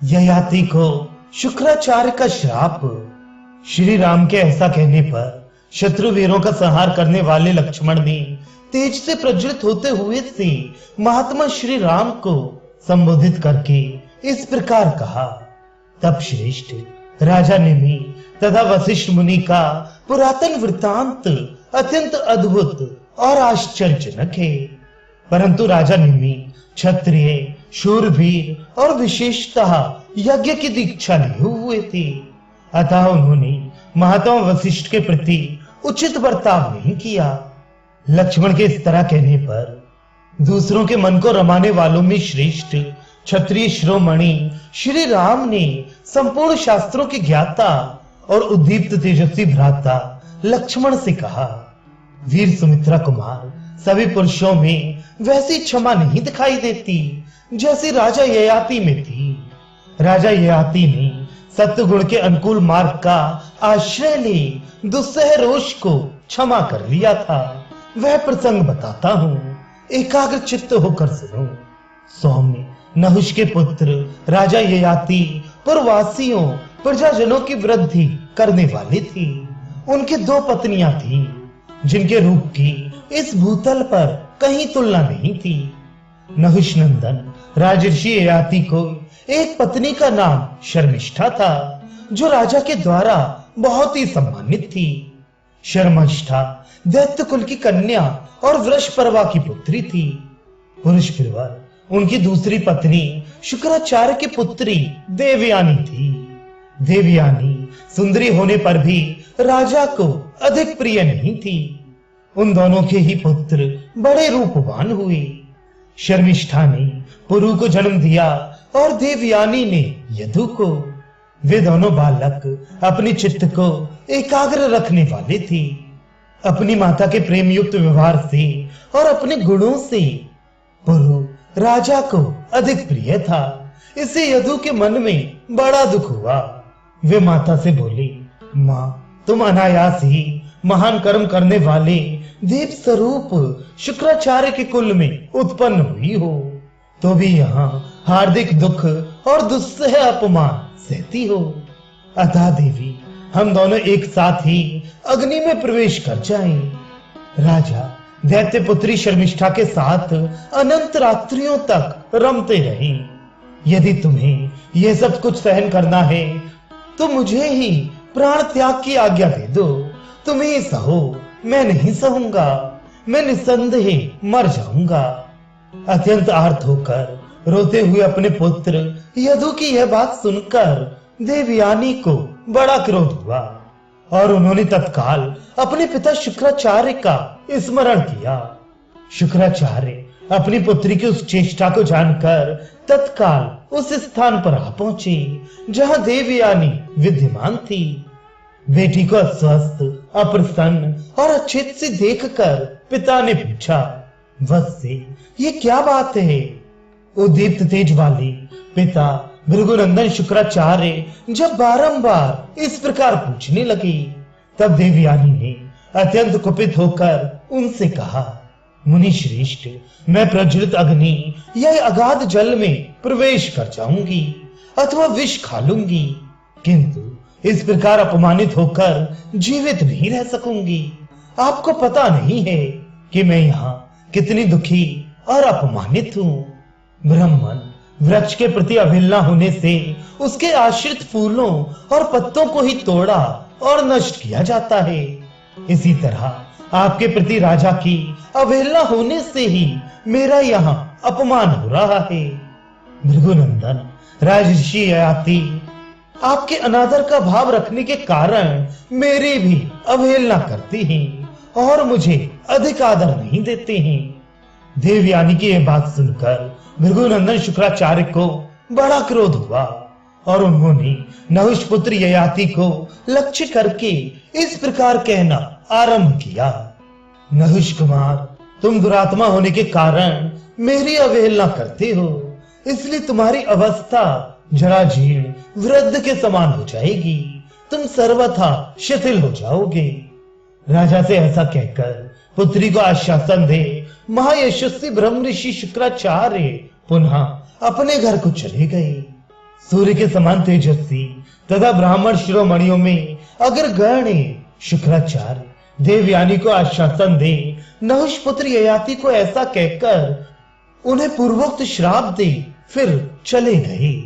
ययाति को शुक्राचार्य का श्राप। श्री राम के ऐसा कहने पर शत्रु वीरों का संहार करने वाले लक्ष्मण ने तेज से प्रज्वलित होते हुए से महात्मा श्री राम को संबोधित करके इस प्रकार कहा। तब श्रेष्ठ राजा निमि तथा वशिष्ठ मुनि का पुरातन वृत्तांत अत्यंत अद्भुत और आश्चर्यजनक है। परंतु राजा निमि क्षत्रिय, शूरवीर और विशेषतः यज्ञ की दीक्षा लिए हुए थे, अतः उन्होंने महात्मा वशिष्ठ के प्रति उचित बर्ताव नहीं किया। लक्ष्मण के इस तरह कहने पर दूसरों के मन को रमाने वालों में श्रेष्ठ क्षत्रिय शिरोमणि श्री राम ने संपूर्ण शास्त्रों के ज्ञाता और उद्दीप्त तेजस्वी भ्राता लक्ष्मण से कहा, वीर सुमित्रा कुमार, सभी पुरुषों में वैसी क्षमा नहीं दिखाई देती जैसी राजा ययाति में थी। राजा ययाति ने सत्य गुण के अनुकूल मार्ग का आश्रय ले दुस्सह रोष को क्षमा कर लिया था। वह प्रसंग बताता हूँ, एकाग्र चित्त होकर सुनो। सौम्य नहुष के पुत्र राजा ययाति पूर्ववासियों प्रजाजनों की वृद्धि करने वाले थे। उनके दो पत्नियां थी जिनके रूप की इस भूतल पर कहीं तुलना नहीं थी। नहुष नंदन राजर्षि ययाति को एक पत्नी का नाम शर्मिष्ठा था, जो राजा के द्वारा बहुत ही सम्मानित थी। शर्मिष्ठा दैत्य कुल की कन्या और वृषपर्वा की पुत्री थी। पुरुष प्रवर उनकी दूसरी पत्नी शुक्राचार्य की पुत्री देवयानी थी। देवयानी सुंदरी होने पर भी राजा को अधिक प्रिय नहीं थी। उन दोनों के ही पुत्र बड़े रूपवान हुए। शर्मिष्ठा ने पुरु को जन्म दिया और देवयानी ने यदु को। वे दोनों बालक अपने चित्त को एकाग्र रखने वाले थे। अपनी माता के प्रेम युक्त व्यवहार से और अपने गुणों से पुरु राजा को अधिक प्रिय था। इससे यदु के मन में बड़ा दुख हुआ। वे माता से बोले, माँ, तुम अनायास ही महान कर्म करने वाले देव स्वरूप शुक्राचार्य के कुल में उत्पन्न हुई हो, तो भी यहाँ हार्दिक दुख और दुस्सह अपमान सहती हो। अतः देवी, हम दोनों एक साथ ही अग्नि में प्रवेश कर जाएं। राजा दैत्य पुत्री शर्मिष्ठा के साथ अनंत रात्रियों तक रमते रहें। यदि तुम्हें यह सब कुछ सहन करना है तो मुझे ही प्राण त्याग की आज्ञा दे दो। तुम ही सहो, मैं नहीं सहूंगा। मैं निसंदेह मर जाऊंगा। अत्यंत आर्त होकर रोते हुए अपने पुत्र यदु की यह बात सुनकर देवयानी को बड़ा क्रोध हुआ और उन्होंने तत्काल अपने पिता शुक्राचार्य का स्मरण किया। शुक्राचार्य अपनी पुत्री की उस चेष्टा को जानकर तत्काल उस स्थान पर आ पहुंचे जहां देवयानी विद्यमान थी। बेटी को अस्वस्थ, अप्रसन्न और अच्छेद से देखकर पिता ने पूछा, वत्से, ये क्या बात है? उद्दीप्त तेज वाले पिता भृगुनंदन शुक्राचार्य जब बारंबार इस प्रकार पूछने लगे, तब देवयानी ने अत्यंत कुपित होकर उनसे कहा, मुनि श्रेष्ठ, मैं प्रज्वलित अग्नि या अगाध जल में प्रवेश कर जाऊंगी अथवा विष खा लूंगी, किंतु इस प्रकार अपमानित होकर जीवित नहीं रह सकूंगी। आपको पता नहीं है कि मैं यहाँ कितनी दुखी और अपमानित हूँ। ब्राह्मण वृक्ष के प्रति अवहेलना होने से उसके आश्रित फूलों और पत्तों को ही तोड़ा और नष्ट किया जाता है। इसी तरह आपके प्रति राजा की अवहेलना होने से ही मेरा यहाँ अपमान हो रहा है। भृगुनंदन राजर्षि ययाति आपके अनादर का भाव रखने के कारण मेरी भी अवहेलना करते हैं और मुझे अधिक आदर नहीं देते हैं। देवयानी की यह बात सुनकर भृगुनंदन शुक्राचार्य को बड़ा क्रोध हुआ और उन्होंने नहुष पुत्र ययाति को लक्ष्य करके इस प्रकार कहना आरंभ किया, नहुष कुमार, तुम दुरात्मा होने के कारण मेरी अवहेलना करते हो, इसलिए तुम्हारी अवस्था जराजीर्ण वृद्ध के समान हो जाएगी। तुम सर्वथा शिथिल हो जाओगे। राजा से ऐसा कहकर पुत्री को आश्वासन दे महायशस्वी ब्रह्म ऋषि शुक्राचार्य पुनः अपने घर को चले गए। सूर्य के समान तेजस्वी तथा ब्राह्मण शिरोमणियों में अग्रगण्य शुक्राचार्य देवयानी को आश्वासन दे नहुष पुत्र ययाति को ऐसा कहकर उन्हें पूर्वोक्त श्राप दे फिर चले गए।